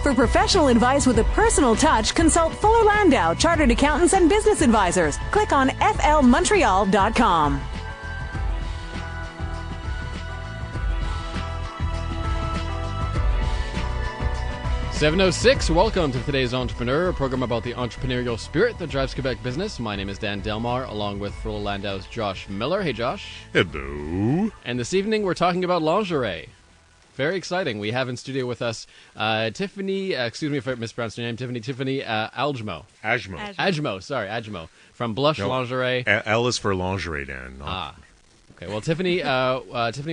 For professional advice with a personal touch, consult Fuller Landau, Chartered Accountants and Business Advisors. Click on flmontreal.com. .706, welcome to today's Entrepreneur, a program about the entrepreneurial spirit that drives Quebec business. My name is Dan Delmar, along with Fuller Landau's Josh Miller. Hey, Josh. Hello. And this evening we're talking about lingerie. Very exciting. We have in studio with us Tiffany, excuse me if I mispronounced your name, Tiffany Ajmo, from Blush Lingerie. L is for lingerie, Dan. Okay. Well, Tiffany,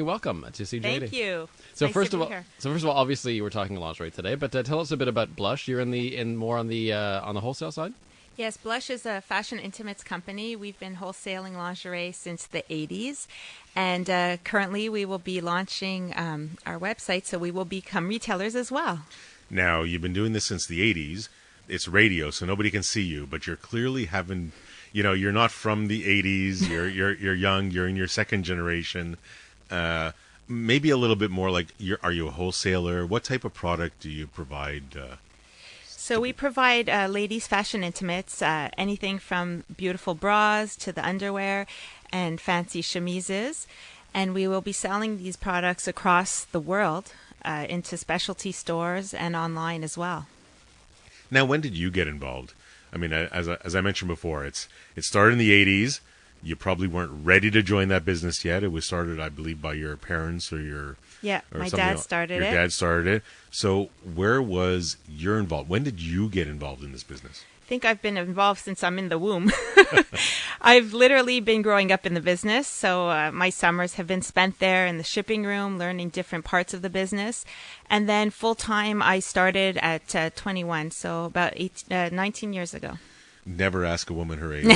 welcome to CJD. Thank you. So nice first to of all, obviously we're talking lingerie today, but tell us a bit about Blush. You're more on the wholesale side. Yes, Blush is a fashion intimates company. We've been wholesaling lingerie since the 80s, and currently we will be launching our website, so we will become retailers as well. Now, you've been doing this since the 80s. It's radio, so nobody can see you, but you're clearly having, you're not from the 80s. You're young. You're in your second generation. Maybe a little bit more like, are you a wholesaler? What type of product do you provide? So we provide ladies' fashion intimates, anything from beautiful bras to the underwear and fancy chemises. And we will be selling these products across the world into specialty stores and online as well. Now, when did you get involved? I mean, as I mentioned before, it started in the 80s. You probably weren't ready to join that business yet. It was started, I believe, by your parents or my dad started it. Your dad started it. So where was your involvement? When did you get involved in this business? I think I've been involved since I'm in the womb. I've literally been growing up in the business. So my summers have been spent there in the shipping room, learning different parts of the business. And then full time, I started at 21, so about 19 years ago. Never ask a woman her age,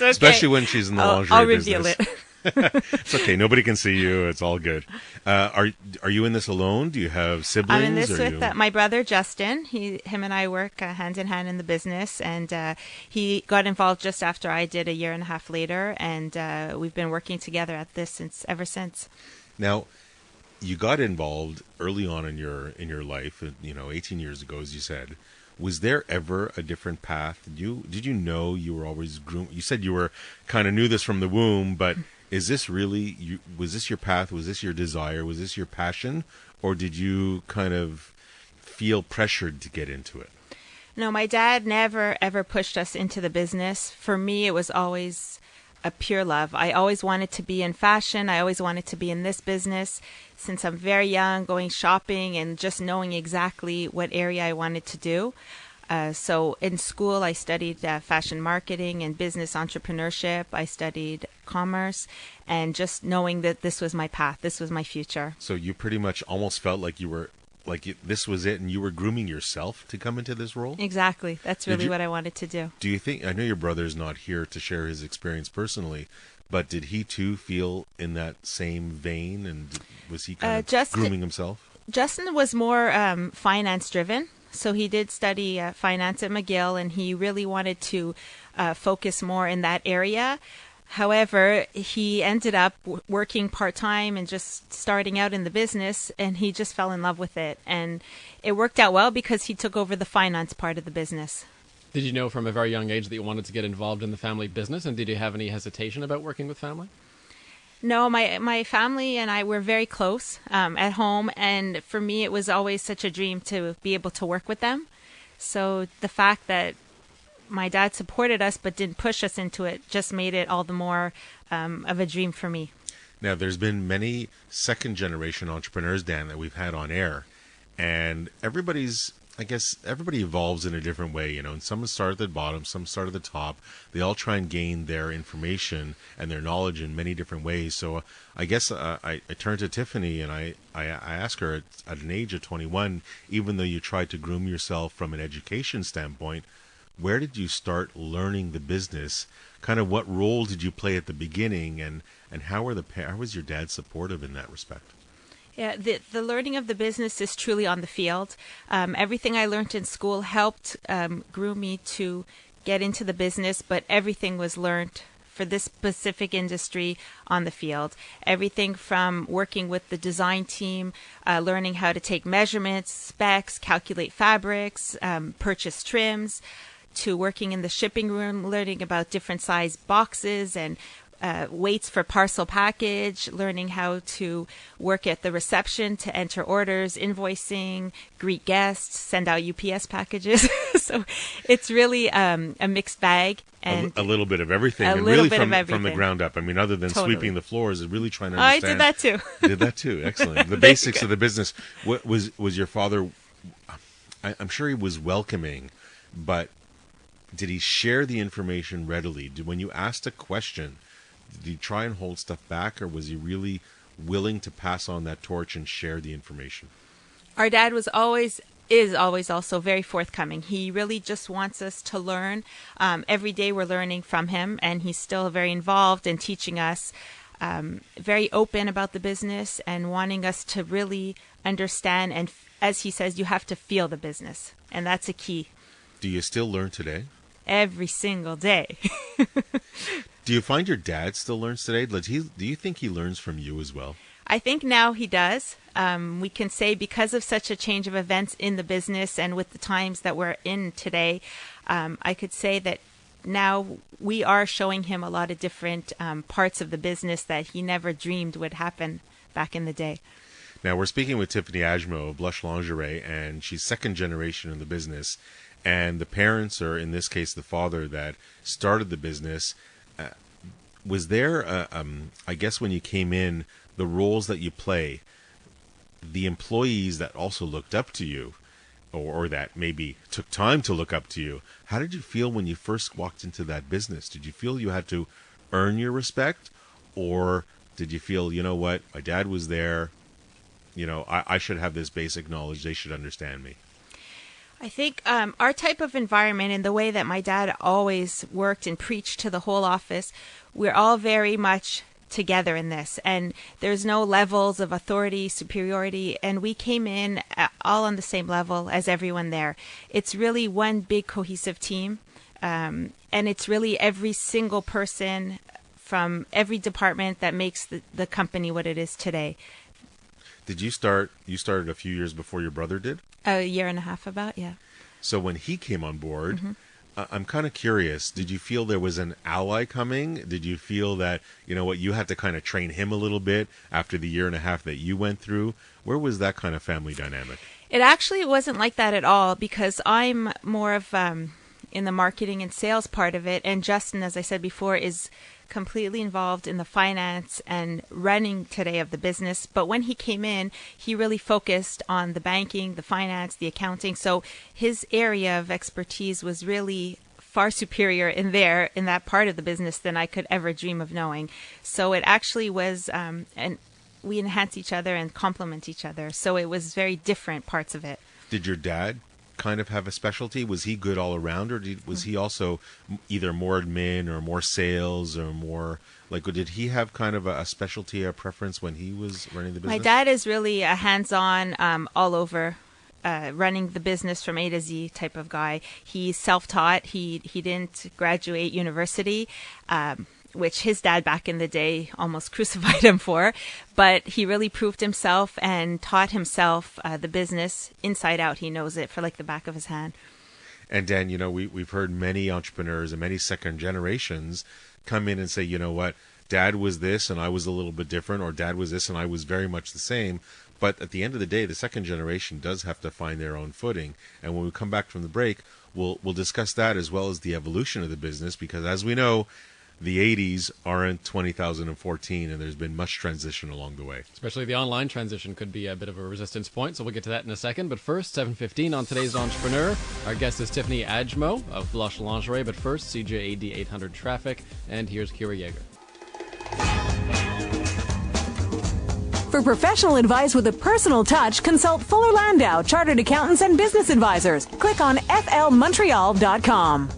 especially when she's in the lingerie I'll business. reveal it. It's okay. Nobody can see you. It's all good. Are you in this alone? Do you have siblings? I'm in this with my brother Justin. Him and I work hand in hand in the business, and he got involved just after I did a year and a half later, and we've been working together at this ever since. Now, you got involved early on in your life. 18 years ago, as you said. Was there ever a different path? Did you know you were always groomed? You said you were kind of knew this from the womb, but is this really was this your path? Was this your desire? Was this your passion? Or did you kind of feel pressured to get into it? No, my dad never, ever pushed us into the business. For me, it was always a pure love. I always wanted to be in fashion. I always wanted to be in this business. Since I'm very young, going shopping and just knowing exactly what area I wanted to do. So in school, I studied fashion marketing and business entrepreneurship. I studied commerce, and just knowing that this was my path, this was my future. So you pretty much almost felt like this was it, and you were grooming yourself to come into this role? Exactly. That's really what I wanted to do. Do you think, I know your brother's not here to share his experience personally, but did he too feel in that same vein, and was he kind of grooming himself? Justin was more finance driven. So he did study finance at McGill, and he really wanted to focus more in that area. However, he ended up working part-time and just starting out in the business, and he just fell in love with it. And it worked out well because he took over the finance part of the business. Did you know from a very young age that you wanted to get involved in the family business, and did you have any hesitation about working with family? No, my family and I were very close at home, and for me it was always such a dream to be able to work with them. So the fact that my dad supported us but didn't push us into it just made it all the more of a dream for me. Now, there's been many second-generation entrepreneurs, Dan, that we've had on air, and everybody evolves in a different way, and some start at the bottom, some start at the top. They all try and gain their information and their knowledge in many different ways. So I guess I turned to Tiffany, and I asked her at an age of 21, even though you tried to groom yourself from an education standpoint, where did you start learning the business? Kind of what role did you play at the beginning, and how was your dad supportive in that respect? Yeah, the learning of the business is truly on the field. Everything I learned in school helped groom me to get into the business, but everything was learned for this specific industry on the field. Everything from working with the design team, learning how to take measurements, specs, calculate fabrics, purchase trims, to working in the shipping room, learning about different size boxes and weights for parcel package, learning how to work at the reception to enter orders, invoicing, greet guests, send out UPS packages. So it's really a mixed bag. And a little bit of everything. And really bit of everything. From the ground up. I mean, other than Totally. sweeping the floors, is really trying to I understand. did that too. Did that too. Excellent. The Very basics good. of the business. What was your father? I'm sure he was welcoming, but did he share the information readily? When you asked a question, did he try and hold stuff back, or was he really willing to pass on that torch and share the information? Our dad is always also very forthcoming. He really just wants us to learn. Every day we're learning from him, and he's still very involved in teaching us, very open about the business and wanting us to really understand. And as he says, you have to feel the business, and that's a key. Do you still learn today? Every single day. Do you find your dad still learns today? Do you think he learns from you as well? I think now he does. We can say because of such a change of events in the business and with the times that we're in today, I could say that now we are showing him a lot of different parts of the business that he never dreamed would happen back in the day. Now, we're speaking with Tiffany Ajmo of Blush Lingerie, and she's second generation in the business. And the parents, or in this case, the father that started the business, was there, I guess when you came in, the roles that you play, the employees that also looked up to you, or that maybe took time to look up to you, how did you feel when you first walked into that business? Did you feel you had to earn your respect, or did you feel, you know what, my dad was there, I should have this basic knowledge, they should understand me? I think our type of environment and the way that my dad always worked and preached to the whole office, we're all very much together in this, and there's no levels of authority, superiority, and we came in all on the same level as everyone there. It's really one big cohesive team, and it's really every single person from every department that makes the company what it is today. Did you started a few years before your brother did? A year and a half about, yeah. So when he came on board, I'm kind of curious, did you feel there was an ally coming? Did you feel that, you had to kind of train him a little bit after the year and a half that you went through? Where was that kind of family dynamic? It actually wasn't like that at all, because I'm more of in the marketing and sales part of it, and Justin, as I said before, is completely involved in the finance and running today of the business. But when he came in, he really focused on the banking, the finance, the accounting. So his area of expertise was really far superior in that part of the business than I could ever dream of knowing. So it actually was, and we enhance each other and complement each other. So it was very different parts of it. Did your dad kind of have a specialty? Was he good all around, or was he also either more admin or more sales or more did he have kind of a specialty or preference when he was running the business? My dad is really a hands-on, all over, running the business from A to Z type of guy. He's self-taught. He didn't graduate university, which his dad back in the day almost crucified him for, but he really proved himself and taught himself the business inside out. He knows it for like the back of his hand. And Dan, we've heard many entrepreneurs and many second generations come in and say, you know what, dad was this and I was a little bit different, or dad was this and I was very much the same. But at the end of the day, the second generation does have to find their own footing. And when we come back from the break, we'll discuss that as well as the evolution of the business, because as we know, the 80s aren't 2014, and there's been much transition along the way. Especially the online transition could be a bit of a resistance point, so we'll get to that in a second. But first, 7:15 on today's Entrepreneur. Our guest is Tiffany Ajmo of Blush Lingerie, but first, CJAD 800 traffic, and here's Kira Yeager. For professional advice with a personal touch, consult Fuller Landau, Chartered Accountants and Business Advisors. Click on flmontreal.com.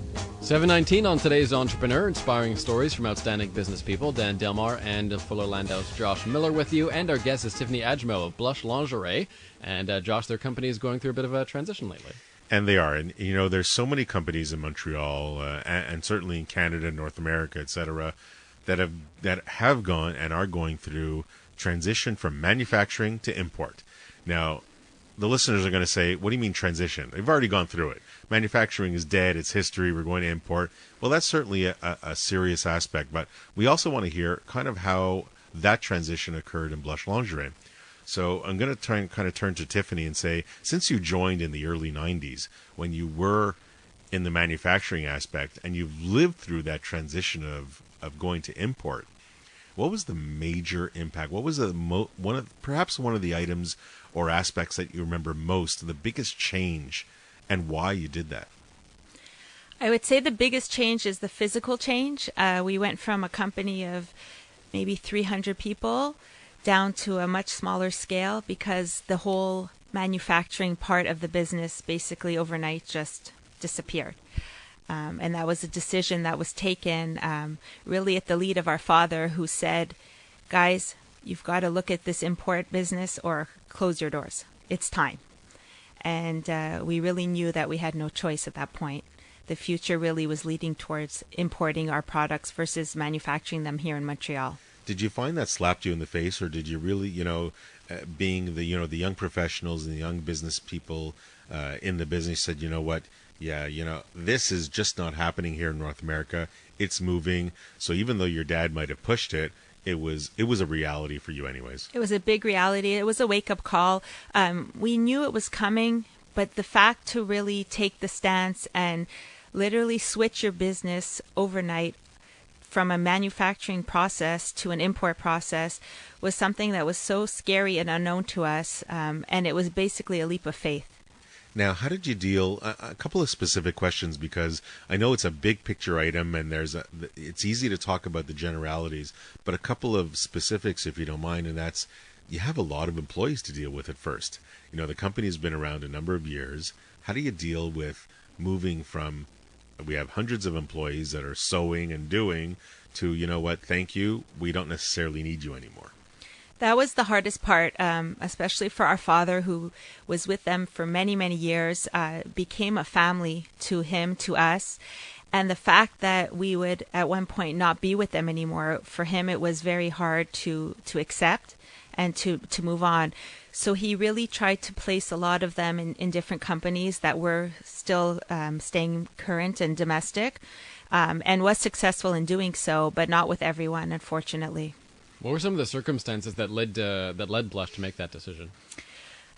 7:19 on today's Entrepreneur, inspiring stories from outstanding business people. Dan Delmar and Fuller Landau's Josh Miller with you, and our guest is Tiffany Ajmo of Blush Lingerie. And Josh, their company is going through a bit of a transition lately. And they are. And, there's so many companies in Montreal and certainly in Canada, North America, etc., that have gone and are going through transition from manufacturing to import. Now, the listeners are going to say, what do you mean transition? They've already gone through it. Manufacturing is dead. It's history. We're going to import. Well, that's certainly a serious aspect, but we also want to hear kind of how that transition occurred in Blush Lingerie. So I'm going to try and kind of turn to Tiffany and say, since you joined in the early 90s, when you were in the manufacturing aspect and you've lived through that transition of going to import, what was the major impact? What was the perhaps one of the items or aspects that you remember most, the biggest change, and why you did that? I would say the biggest change is the physical change. We went from a company of maybe 300 people down to a much smaller scale because the whole manufacturing part of the business basically overnight just disappeared. And that was a decision that was taken really at the lead of our father, who said, guys, you've got to look at this import business or close your doors. It's time. And we really knew that we had no choice at that point. The future really was leading towards importing our products versus manufacturing them here in Montreal. Did you find that slapped you in the face, or did you really, being the young professionals and the young business people in the business said, you know what? Yeah, this is just not happening here in North America. It's moving. So even though your dad might have pushed it, it was a reality for you anyways. It was a big reality. It was a wake-up call. We knew it was coming, but the fact to really take the stance and literally switch your business overnight from a manufacturing process to an import process was something that was so scary and unknown to us, and it was basically a leap of faith. Now, how did you deal? A couple of specific questions, because I know it's a big picture item, and it's easy to talk about the generalities, but a couple of specifics, if you don't mind, and that's you have a lot of employees to deal with at first. The company's been around a number of years. How do you deal with moving from, we have hundreds of employees that are sewing and doing, to, you know what, thank you, we don't necessarily need you anymore? That was the hardest part, especially for our father, who was with them for many, many years, became a family to him, to us. And the fact that we would at one point not be with them anymore, for him it was very hard to accept and to move on. So he really tried to place a lot of them in different companies that were still staying current and domestic, and was successful in doing so, but not with everyone, unfortunately. What were some of the circumstances that led Blush to make that decision?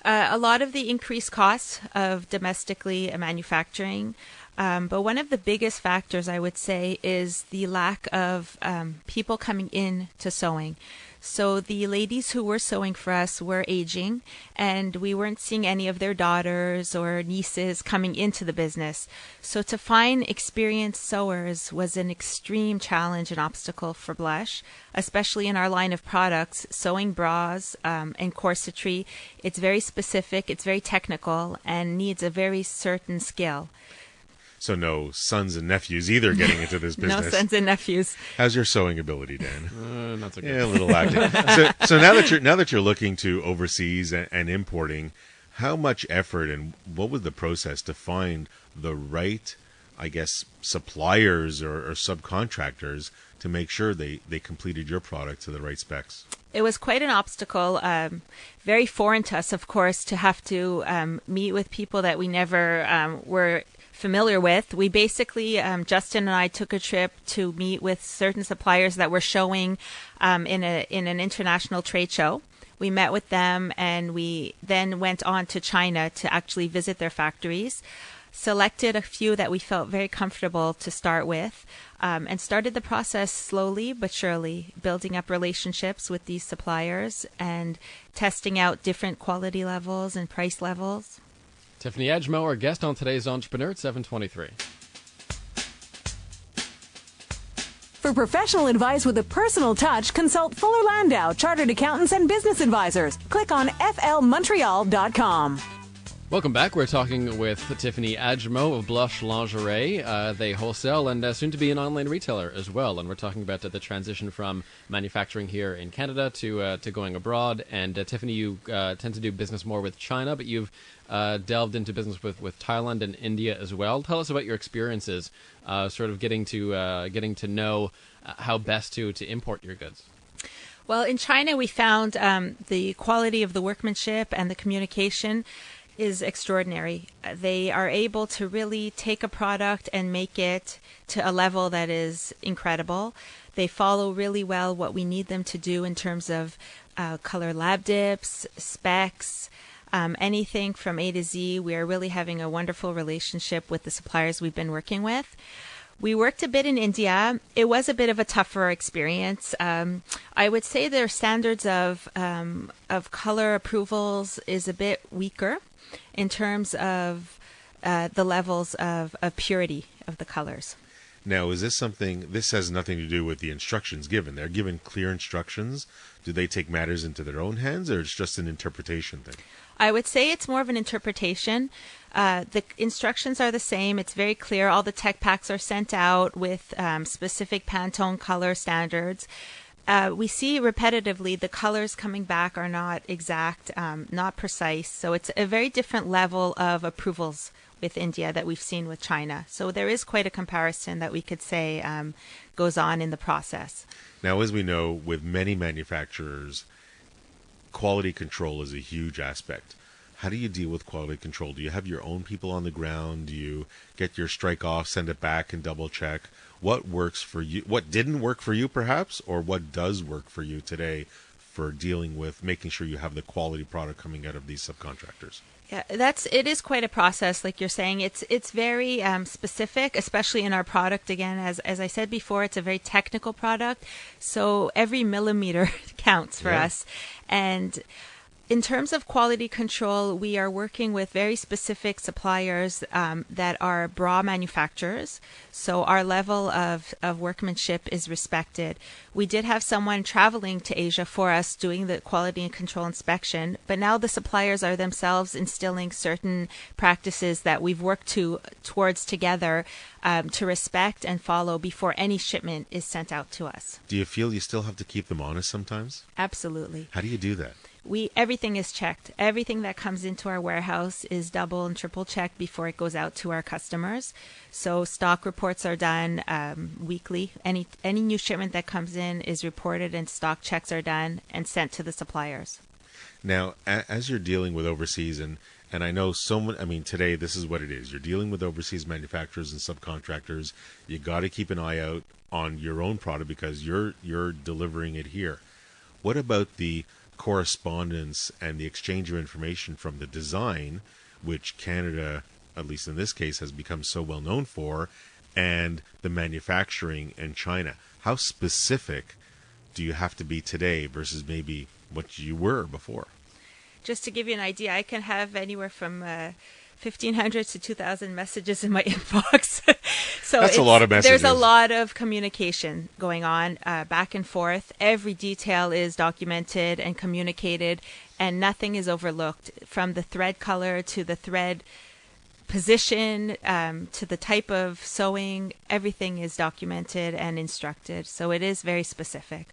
A lot of the increased costs of domestically manufacturing, but one of the biggest factors, I would say, is the lack of people coming in to sewing. So the ladies who were sewing for us were aging, and we weren't seeing any of their daughters or nieces coming into the business. So to find experienced sewers was an extreme challenge and obstacle for Blush, especially in our line of products, sewing bras and corsetry. It's very specific, it's very technical, and needs a very certain skill. So no sons and nephews either getting into this business. No sons and nephews. How's your sewing ability, Dan? Not so good. Yeah, a little lacking. So now that you're looking to overseas and importing, how much effort and what was the process to find the right, I guess, suppliers or subcontractors to make sure they completed your product to the right specs? It was quite an obstacle, very foreign to us, of course, to have to meet with people that we never were familiar with. We basically, Justin and I took a trip to meet with certain suppliers that were showing in an international trade show. We met with them, and we then went on to China to actually visit their factories, selected a few that we felt very comfortable to start with, and started the process slowly but surely, building up relationships with these suppliers and testing out different quality levels and price levels. Tiffany Edgemo, our guest on today's Entrepreneur at 7:23. For professional advice with a personal touch, consult Fuller Landau, Chartered Accountants and Business Advisors. Click on flmontreal.com. Welcome back. We're talking with Tiffany Adjmo of Blush Lingerie. They wholesale and soon to be an online retailer as well. And we're talking about the transition from manufacturing here in Canada to going abroad. And Tiffany, you tend to do business more with China, but you've delved into business with Thailand and India as well. Tell us about your experiences, sort of getting to know how best to import your goods. Well, in China, we found the quality of the workmanship and the communication is extraordinary. They are able to really take a product and make it to a level that is incredible. They follow really well what we need them to do in terms of color lab dips, specs, anything from A to Z. We are really having a wonderful relationship with the suppliers we've been working with. We worked a bit in India. It was a bit of a tougher experience. I would say their standards of color approvals is a bit weaker in terms of the levels of purity of the colors. Now, is this something, this has nothing to do with the instructions given? They're given clear instructions. Do they take matters into their own hands, or it's just an interpretation thing? I would say it's more of an interpretation. The instructions are the same. It's very clear. All the tech packs are sent out with specific Pantone color standards. We see repetitively the colors coming back are not exact, not precise. So it's a very different level of approvals with India that we've seen with China. So there is quite a comparison that we could say goes on in the process. Now, as we know, with many manufacturers, quality control is a huge aspect. How do you deal with quality control? Do you have your own people on the ground? Do you get your strike off, send it back, and double check? What works for you? What didn't work for you, perhaps, or what does work for you today for dealing with making sure you have the quality product coming out of these subcontractors? Yeah, it is quite a process, like you're saying. It's very specific, especially in our product. Again, as I said before, it's a very technical product, so every millimeter counts for us. And in terms of quality control, we are working with very specific suppliers that are bra manufacturers. So our level of workmanship is respected. We did have someone traveling to Asia for us doing the quality and control inspection, but now the suppliers are themselves instilling certain practices that we've worked towards together to respect and follow before any shipment is sent out to us. Do you feel you still have to keep them honest sometimes? Absolutely. How do you do that? Everything is checked. Everything that comes into our warehouse is double and triple checked before it goes out to our customers. So stock reports are done weekly. Any new shipment that comes in is reported, and stock checks are done and sent to the suppliers. Now, as you're dealing with overseas, and I know today this is what it is. You're dealing with overseas manufacturers and subcontractors. You got to keep an eye out on your own product because you're delivering it here. What about the correspondence and the exchange of information from the design, which Canada, at least in this case, has become so well known for, and the manufacturing in China? How specific do you have to be today versus maybe what you were before? Just to give you an idea, I can have anywhere from 1,500 to 2,000 messages in my inbox. So that's a lot of messages. There's a lot of communication going on back and forth. Every detail is documented and communicated, and nothing is overlooked, from the thread color to the thread position to the type of sewing. Everything is documented and instructed. So it is very specific.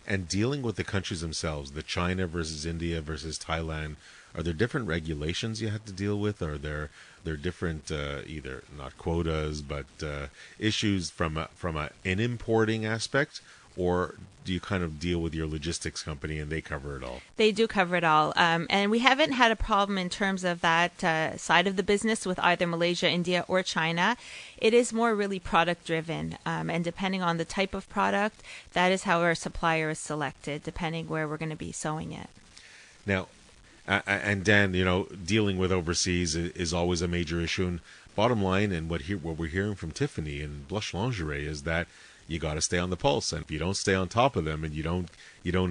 And dealing with the countries themselves, the China versus India versus Thailand, are there different regulations you have to deal with? Are there different either not quotas but issues from an importing aspect, or do you kind of deal with your logistics company and they cover it all? They do cover it all, and we haven't had a problem in terms of that side of the business with either Malaysia, India, or China. It is more really product driven, and depending on the type of product, that is how our supplier is selected, depending where we're going to be sewing it. Now, and Dan, dealing with overseas is always a major issue. And bottom line, and what we're hearing from Tiffany and Blush Lingerie is that you got to stay on the pulse. And if you don't stay on top of them, and you don't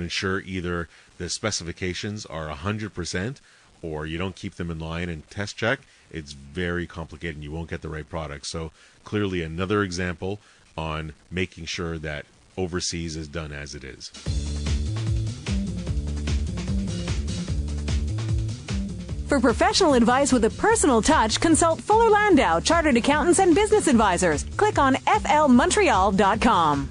ensure either the specifications are 100%, or you don't keep them in line and test check, it's very complicated and you won't get the right product. So clearly another example on making sure that overseas is done as it is. For professional advice with a personal touch, consult Fuller Landau, Chartered Accountants and Business Advisors. Click on flmontreal.com.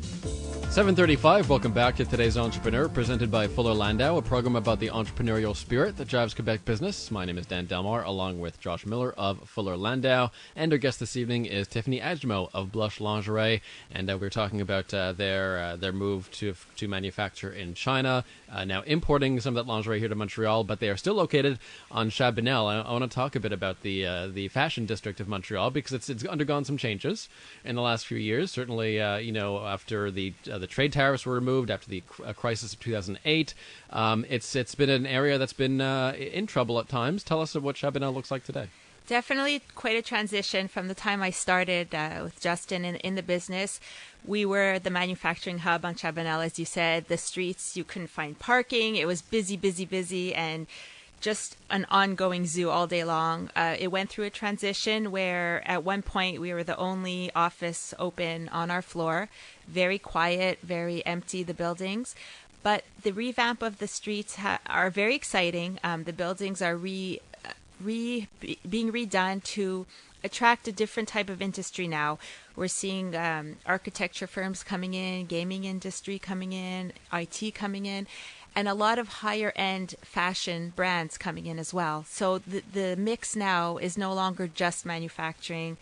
7:35. Welcome back to today's Entrepreneur, presented by Fuller Landau, a program about the entrepreneurial spirit that drives Quebec business. My name is Dan Delmar, along with Josh Miller of Fuller Landau, and our guest this evening is Tiffany Adjmo of Blush Lingerie, and we're talking about their move to manufacture in China, now importing some of that lingerie here to Montreal, but they are still located on Chabanel. I want to talk a bit about the fashion district of Montreal, because it's undergone some changes in the last few years. Certainly, after the trade tariffs were removed, after the crisis of 2008. It's been an area that's been in trouble at times. Tell us what Chabanel looks like today. Definitely quite a transition from the time I started with Justin in the business. We were the manufacturing hub on Chabanel, as you said. The streets, you couldn't find parking. It was busy, and just an ongoing zoo all day long. It went through a transition where at one point we were the only office open on our floor. Very quiet, very empty, the buildings. But the revamp of the streets are very exciting. The buildings are being redone to attract a different type of industry now. We're seeing architecture firms coming in, gaming industry coming in, IT coming in, and a lot of higher-end fashion brands coming in as well. So the mix now is no longer just manufacturing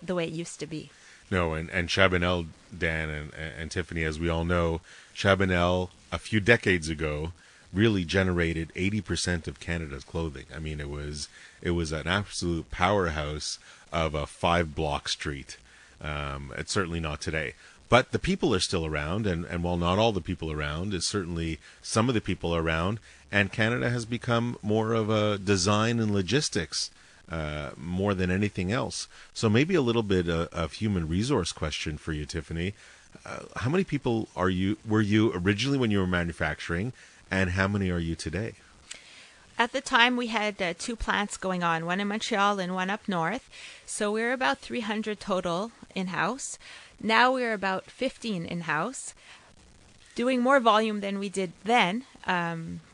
the way it used to be. No, and Chabanel, Dan and Tiffany, as we all know, Chabanel, a few decades ago, really generated 80% of Canada's clothing. I mean, it was an absolute powerhouse of a 5-block street. It's certainly not today. But the people are still around, and while not all the people around, is certainly some of the people around, and Canada has become more of a design and logistics more than anything else. So maybe a little bit of human resource question for you, Tiffany. How many people were you originally when you were manufacturing, and how many are you today? At the time, we had 2 plants going on, one in Montreal and one up north. So we're about 300 total in-house. Now we're about 15 in-house, doing more volume than we did then,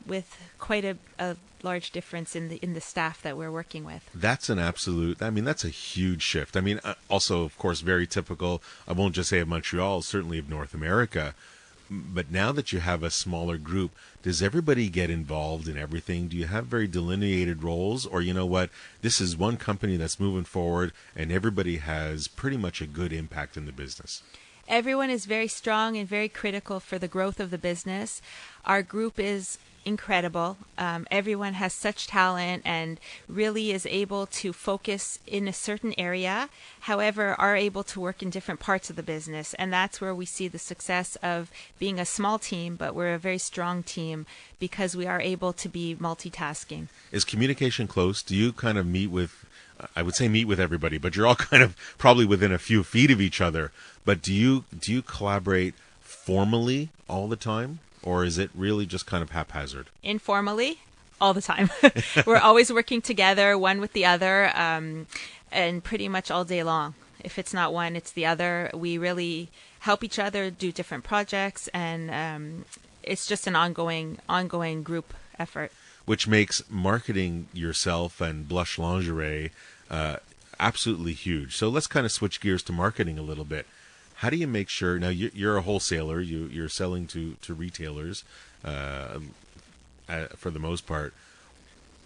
with quite a large difference in the staff that we're working with. That's that's a huge shift. I mean, also, of course, very typical, I won't just say of Montreal, certainly of North America. But now that you have a smaller group, does everybody get involved in everything? Do you have very delineated roles? Or, you know what, this is one company that's moving forward and everybody has pretty much a good impact in the business? Everyone is very strong and very critical for the growth of the business. Our group is incredible. Everyone has such talent and really is able to focus in a certain area, however, are able to work in different parts of the business. And that's where we see the success of being a small team, but we're a very strong team because we are able to be multitasking. Is communication close? Do you kind of meet with, I would say meet with everybody, but you're all kind of probably within a few feet of each other. But do you collaborate formally all the time? Or is it really just kind of haphazard? Informally, all the time. We're always working together, one with the other, and pretty much all day long. If it's not one, it's the other. We really help each other do different projects, and it's just an ongoing group effort. Which makes marketing yourself and Blush Lingerie absolutely huge. So let's kind of switch gears to marketing a little bit. How do you make sure, now you're a wholesaler, you're selling to retailers for the most part.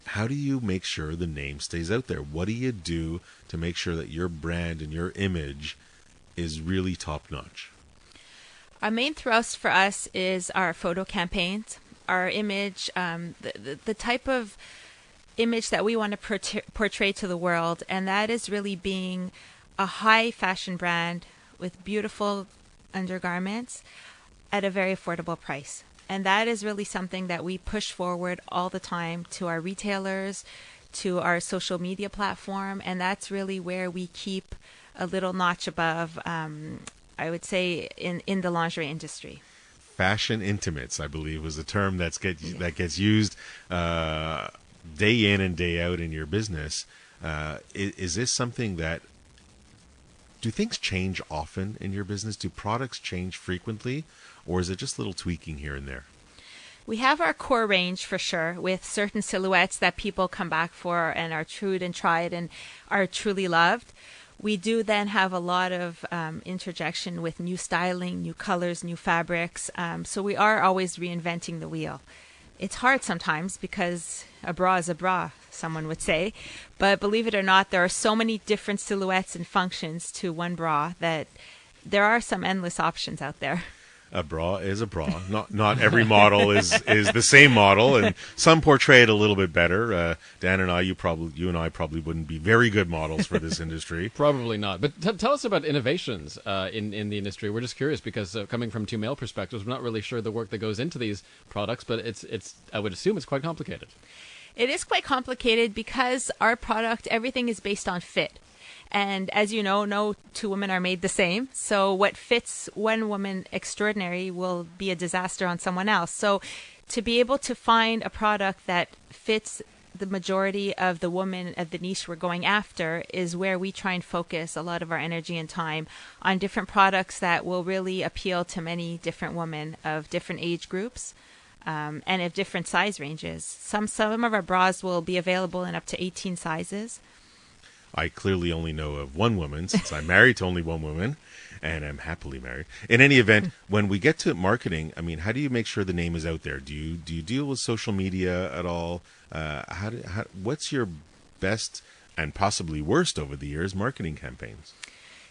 How do you make sure the name stays out there? What do you do to make sure that your brand and your image is really top-notch? Our main thrust for us is our photo campaigns, our image, the type of image that we want to portray to the world, and that is really being a high fashion brand with beautiful undergarments at a very affordable price. And that is really something that we push forward all the time to our retailers, to our social media platform, and that's really where we keep a little notch above, I would say, in the lingerie industry. Fashion intimates, I believe, was the term that gets used day in and day out in your business. Is this something that, do things change often in your business? Do products change frequently? Or is it just little tweaking here and there? We have our core range for sure, with certain silhouettes that people come back for and are true and tried and are truly loved. We do then have a lot of interjection with new styling, new colors, new fabrics. So we are always reinventing the wheel. It's hard sometimes because a bra is a bra, someone would say. But believe it or not, there are so many different silhouettes and functions to one bra that there are some endless options out there. A bra is a bra. Not every model is the same model, and some portray it a little bit better. Dan and I, you and I probably wouldn't be very good models for this industry. Probably not. But tell us about innovations in the industry. We're just curious because coming from two male perspectives, we're not really sure the work that goes into these products, but it's I would assume it's quite complicated. It is quite complicated because our product, everything is based on fit. And as you know, no two women are made the same. So what fits one woman extraordinary will be a disaster on someone else. So to be able to find a product that fits the majority of the women of the niche we're going after is where we try and focus a lot of our energy and time on different products that will really appeal to many different women of different age groups. And of different size ranges. Some of our bras will be available in up to 18 sizes. I clearly only know of one woman, since I'm married to only one woman, and I'm happily married. In any event, when we get to marketing, I mean, how do you make sure the name is out there? Do you deal with social media at all? What's your best and possibly worst over the years marketing campaigns?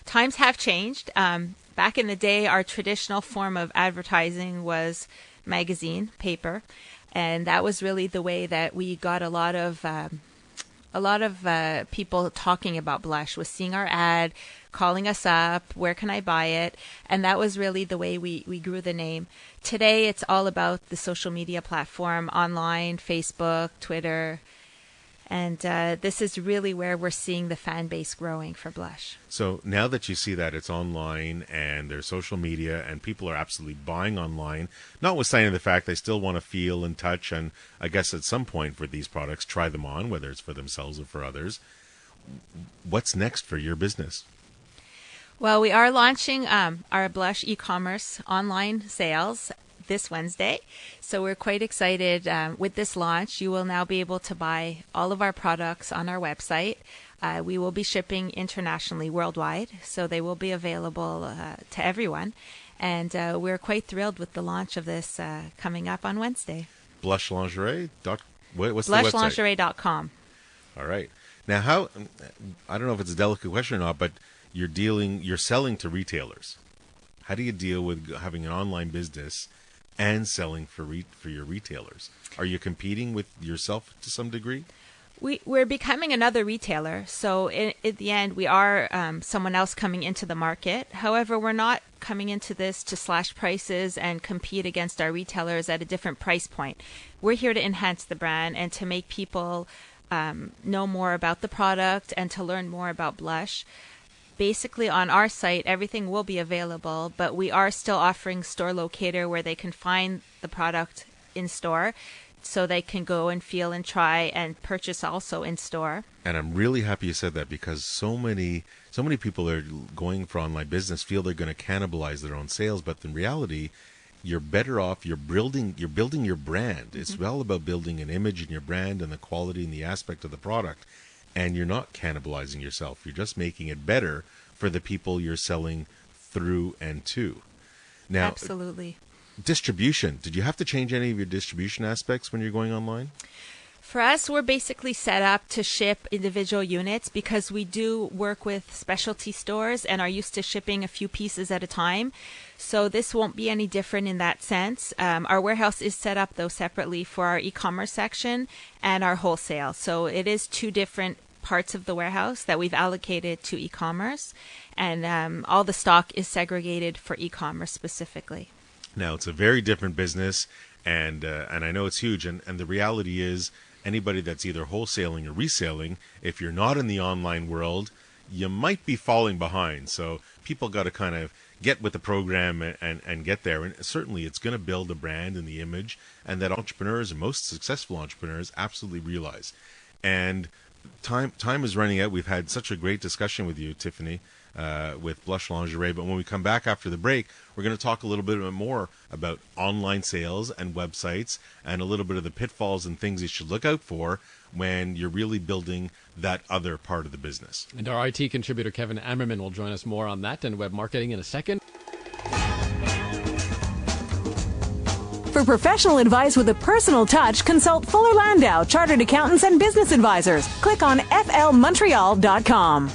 Times have changed. Back in the day, our traditional form of advertising was magazine, paper, and that was really the way that we got a lot of people talking about Blush, was seeing our ad, calling us up, where can I buy it? And that was really the way we grew the name. Today, it's all about the social media platform, online, Facebook, Twitter. And this is really where we're seeing the fan base growing for Blush. So now that you see that it's online and there's social media and people are absolutely buying online, notwithstanding the fact they still want to feel and touch and I guess at some point for these products, try them on, whether it's for themselves or for others, what's next for your business? Well, we are launching our Blush e-commerce online sales this Wednesday. So we're quite excited with this launch. You will now be able to buy all of our products on our website. We will be shipping internationally, worldwide, so they will be available to everyone. And we're quite thrilled with the launch of this coming up on Wednesday. Blush Lingerie? What's the website? BlushLingerie.com. All right. Now, I don't know if it's a delicate question or not, but you're selling to retailers. How do you deal with having an online business and selling for your retailers? Are you competing with yourself to some degree? We're becoming another retailer. So at the end, we are someone else coming into the market. However, we're not coming into this to slash prices and compete against our retailers at a different price point. We're here to enhance the brand and to make people know more about the product and to learn more about Blush. Basically, on our site, everything will be available, but we are still offering store locator where they can find the product in store so they can go and feel and try and purchase also in store. And I'm really happy you said that because so many people that are going for online business feel they're going to cannibalize their own sales, but in reality, you're better off. You're building your brand. Mm-hmm. It's all about building an image in your brand and the quality and the aspect of the product. And you're not cannibalizing yourself. You're just making it better for the people you're selling through and to. Now, absolutely. Distribution. Did you have to change any of your distribution aspects when you're going online? For us, we're basically set up to ship individual units because we do work with specialty stores and are used to shipping a few pieces at a time. So this won't be any different in that sense. Our warehouse is set up, though, separately for our e-commerce section and our wholesale. So it is two different parts of the warehouse that we've allocated to e-commerce. And all the stock is segregated for e-commerce specifically. Now, it's a very different business, and I know it's huge. And the reality is, anybody that's either wholesaling or reselling, if you're not in the online world, you might be falling behind. So people got to kind of get with the program and get there. And certainly it's going to build a brand and the image, and that entrepreneurs and most successful entrepreneurs absolutely realize. And time is running out. We've had such a great discussion with you, Tiffany, with Blush Lingerie. But when we come back after the break, we're going to talk a little bit more about online sales and websites, and a little bit of the pitfalls and things you should look out for when you're really building that other part of the business. And our IT contributor, Kevin Ammerman, will join us more on that and web marketing in a second. For professional advice with a personal touch, consult Fuller Landau, Chartered Accountants and Business Advisors. Click on flmontreal.com.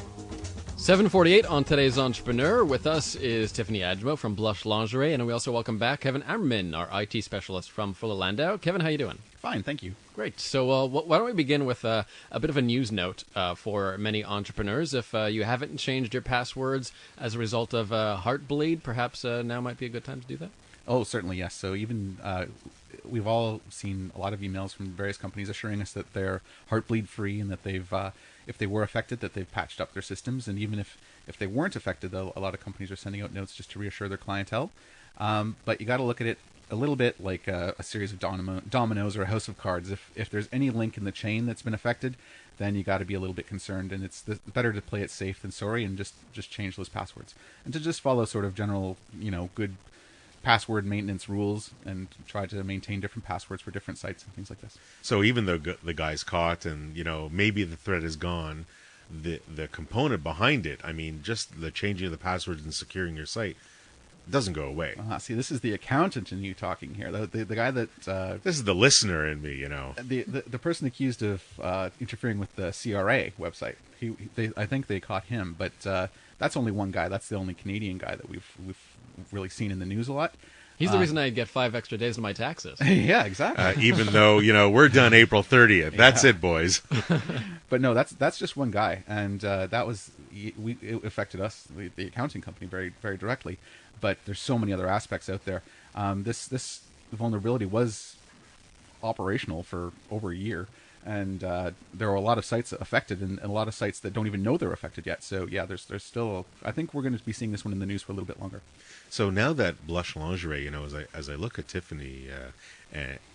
7:48 on today's Entrepreneur. With us is Tiffany Adjmo from Blush Lingerie, and we also welcome back Kevin Ammerman, our IT specialist from Fuller Landau. Kevin, how you doing? Fine, thank you. Great. So why don't we begin with a bit of a news note for many entrepreneurs. If you haven't changed your passwords as a result of Heartbleed, perhaps now might be a good time to do that? Oh, certainly, yes. So even we've all seen a lot of emails from various companies assuring us that they're Heartbleed free, and that they've, if they were affected, that they've patched up their systems. And even if they weren't affected, though, a lot of companies are sending out notes just to reassure their clientele. But you got to look at it a little bit like a series of dominoes or a house of cards. If there's any link in the chain that's been affected, then you got to be a little bit concerned. And it's better to play it safe than sorry, and just change those passwords, and to just follow sort of general, good password maintenance rules, and try to maintain different passwords for different sites and things like this. So even though the guy's caught and, maybe the threat is gone, the component behind it, I mean, just the changing of the passwords and securing your site doesn't go away. See, this is the accountant in you talking here. The guy that... this is the listener in me, The person accused of interfering with the CRA website, I think they caught him, but that's only one guy. That's the only Canadian guy that we've really seen in the news a lot. He's the reason I get 5 extra days of my taxes. Yeah, exactly. Even though, we're done April 30th. That's it, boys. But no, that's just one guy. And it affected us, the accounting company, very, very directly. But there's so many other aspects out there. This vulnerability was operational for over a year. And there are a lot of sites affected, and a lot of sites that don't even know they're affected yet. So yeah, there's still. I think we're going to be seeing this one in the news for a little bit longer. So now that Blush Lingerie, as I look at Tiffany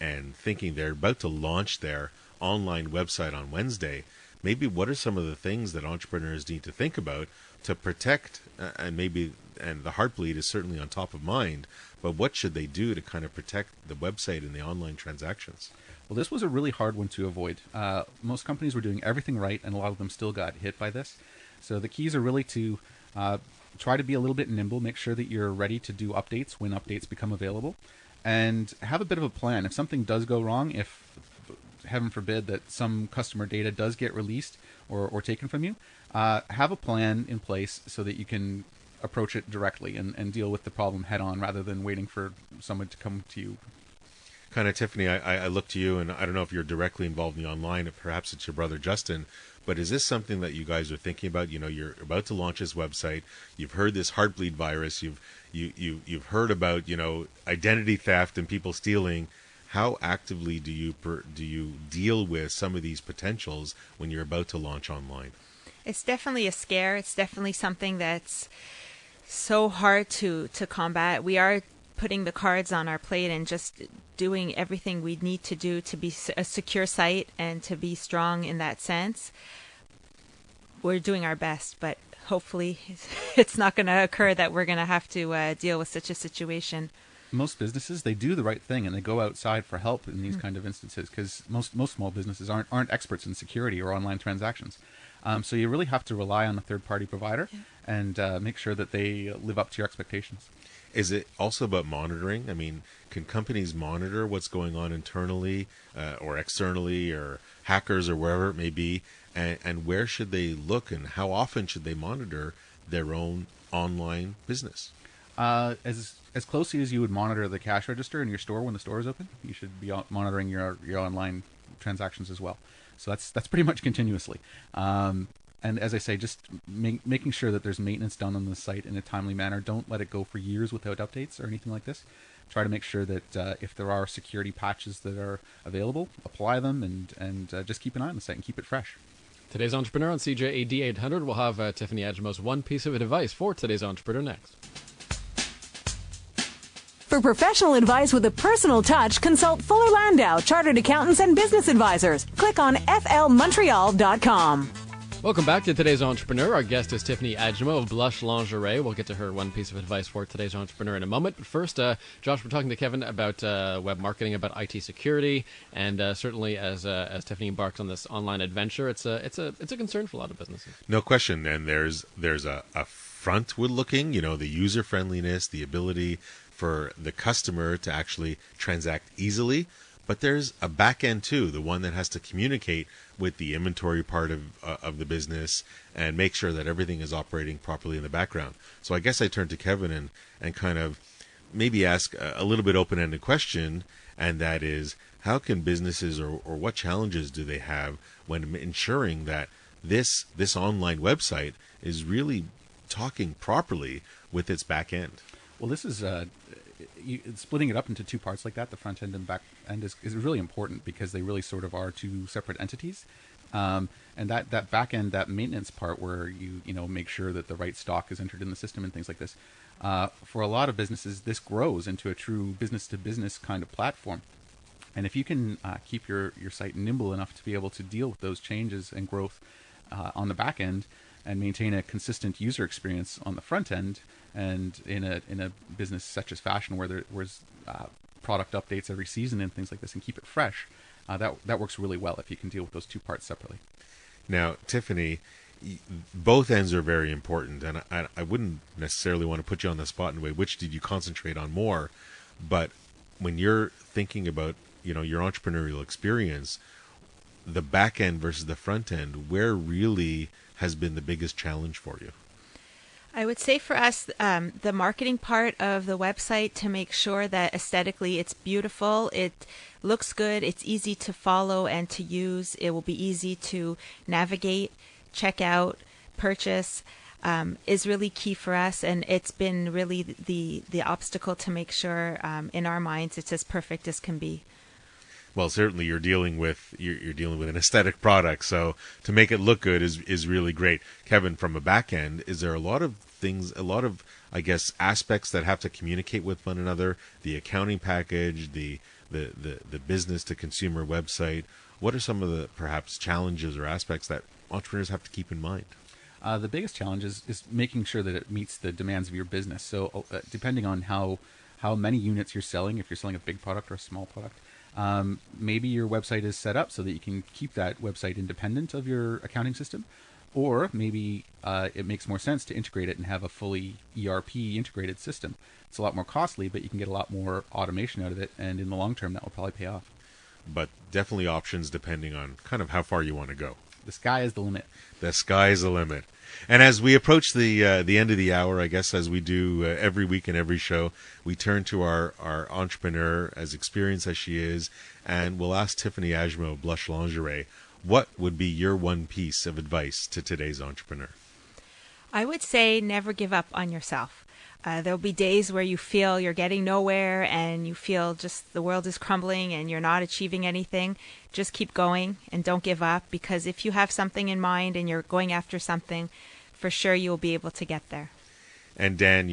and thinking they're about to launch their online website on Wednesday, maybe what are some of the things that entrepreneurs need to think about to protect, and the Heartbleed is certainly on top of mind, but what should they do to kind of protect the website and the online transactions? Well, this was a really hard one to avoid. Most companies were doing everything right, and a lot of them still got hit by this. So the keys are really to try to be a little bit nimble, make sure that you're ready to do updates when updates become available, and have a bit of a plan. If something does go wrong, if, heaven forbid, that some customer data does get released or taken from you, have a plan in place so that you can approach it directly and deal with the problem head on, rather than waiting for someone to come to you. Kind of, Tiffany, I look to you, and I don't know if you're directly involved in the online, or perhaps it's your brother Justin, but is this something that you guys are thinking about? You're about to launch this website. You've heard this Heartbleed virus. You've heard about identity theft and people stealing. How actively do you deal with some of these potentials when you're about to launch online? It's definitely a scare. It's definitely something that's so hard to combat. We are putting the cards on our plate and just doing everything we need to do to be a secure site and to be strong in that sense. We're doing our best, but hopefully it's not going to occur that we're going to have to deal with such a situation. Most businesses, they do the right thing, and they go outside for help in these kind of instances, because most small businesses aren't experts in security or online transactions. So you really have to rely on a third-party provider and make sure that they live up to your expectations. Is it also about monitoring? I mean, can companies monitor what's going on internally or externally, or hackers or wherever it may be? And where should they look, and how often should they monitor their own online business? As closely as you would monitor the cash register in your store when the store is open, you should be monitoring your online transactions as well. So that's pretty much continuously. And as I say, just making sure that there's maintenance done on the site in a timely manner. Don't let it go for years without updates or anything like this. Try to make sure that if there are security patches that are available, apply them, and just keep an eye on the site and keep it fresh. Today's Entrepreneur on CJAD 800. We'll have Tiffany Adjmo's one piece of advice for today's Entrepreneur next. For For professional advice with a personal touch, consult Fuller Landau, Chartered Accountants and Business Advisors. Click on flmontreal.com. Welcome back to Today's Entrepreneur. Our guest is Tiffany Adjemo of Blush Lingerie. We'll get to her one piece of advice for Today's Entrepreneur in a moment. But first, Josh, we're talking to Kevin about web marketing, about IT security, and certainly as Tiffany embarks on this online adventure, it's a concern for a lot of businesses. No question. And there's a frontward looking, the user friendliness, the ability for the customer to actually transact easily. But there's a back end too, the one that has to communicate with the inventory part of the business and make sure that everything is operating properly in the background. So I guess I turn to Kevin and kind of maybe ask a little bit open-ended question, and that is, how can businesses or what challenges do they have when ensuring that this online website is really talking properly with its back end? Well, this is splitting it up into two parts like that, the front end and back end, is really important because they really sort of are two separate entities. And that back end, that maintenance part where you make sure that the right stock is entered in the system and things like this, for a lot of businesses, this grows into a true business-to-business kind of platform. And if you can keep your site nimble enough to be able to deal with those changes and growth on the back end, and maintain a consistent user experience on the front end, and in a business such as fashion where there's product updates every season and things like this, and keep it fresh, that works really well if you can deal with those two parts separately. Now, Tiffany, both ends are very important, and I wouldn't necessarily want to put you on the spot in a way, which did you concentrate on more? But when you're thinking about your entrepreneurial experience, the back end versus the front end, where really has been the biggest challenge for you? I would say for us, the marketing part of the website, to make sure that aesthetically it's beautiful, it looks good, it's easy to follow and to use, it will be easy to navigate, check out, purchase, is really key for us. And it's been really the obstacle to make sure in our minds it's as perfect as can be. Well, certainly you're dealing with an aesthetic product, so to make it look good is really great. Kevin, from a back end, is there a lot of I guess aspects that have to communicate with one another? The accounting package, the business to consumer website. What are some of the perhaps challenges or aspects that entrepreneurs have to keep in mind? The biggest challenge is making sure that it meets the demands of your business. So depending on how many units you're selling, if you're selling a big product or a small product, maybe your website is set up so that you can keep that website independent of your accounting system, or maybe it makes more sense to integrate it and have a fully ERP integrated system. It's a lot more costly, but you can get a lot more automation out of it, and in the long term, that will probably pay off. But definitely options depending on kind of how far you want to go. The sky is the limit. The sky is the limit. And as we approach the end of the hour, I guess as we do every week in every show, we turn to our entrepreneur, as experienced as she is, and we'll ask Tiffany Adjemo of Blush Lingerie, what would be your one piece of advice to today's entrepreneur? I would say never give up on yourself. There'll be days where you feel you're getting nowhere and you feel just the world is crumbling and you're not achieving anything. Just keep going and don't give up, because if you have something in mind and you're going after something, for sure you will be able to get there. And Dan,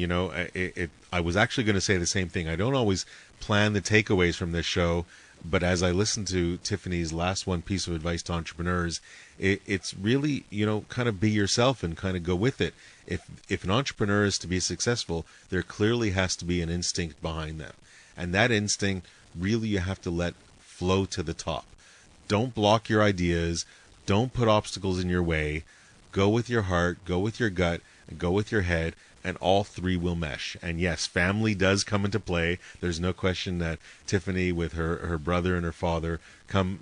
I was actually going to say the same thing. I don't always plan the takeaways from this show, but as I listened to Tiffany's last one piece of advice to entrepreneurs, it's really, kind of be yourself and kind of go with it. If an entrepreneur is to be successful, there clearly has to be an instinct behind them. And that instinct, really you have to let flow to the top. Don't block your ideas. Don't put obstacles in your way. Go with your heart, go with your gut, and go with your head, and all three will mesh. And yes, family does come into play. There's no question that Tiffany, with her brother and her father, come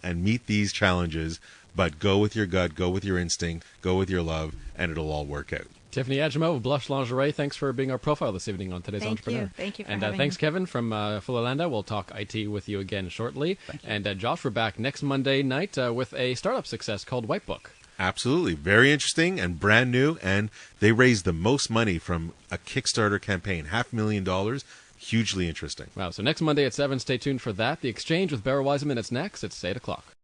and meet these challenges. But go with your gut, go with your instinct, go with your love, and it'll all work out. Tiffany Adjemo of Blush Lingerie, thanks for being our profile this evening on Today's Entrepreneur. Thank you for having me. And thanks, Kevin, from Fuller Landau. We'll talk IT with you again shortly. And Josh, we're back next Monday night with a startup success called Whitebook. Absolutely. Very interesting and brand new. And they raised the most money from a Kickstarter campaign, $500,000. Hugely interesting. Wow. So next Monday at 7, stay tuned for that. The Exchange with Barry Wiseman, it's next. It's 8 o'clock.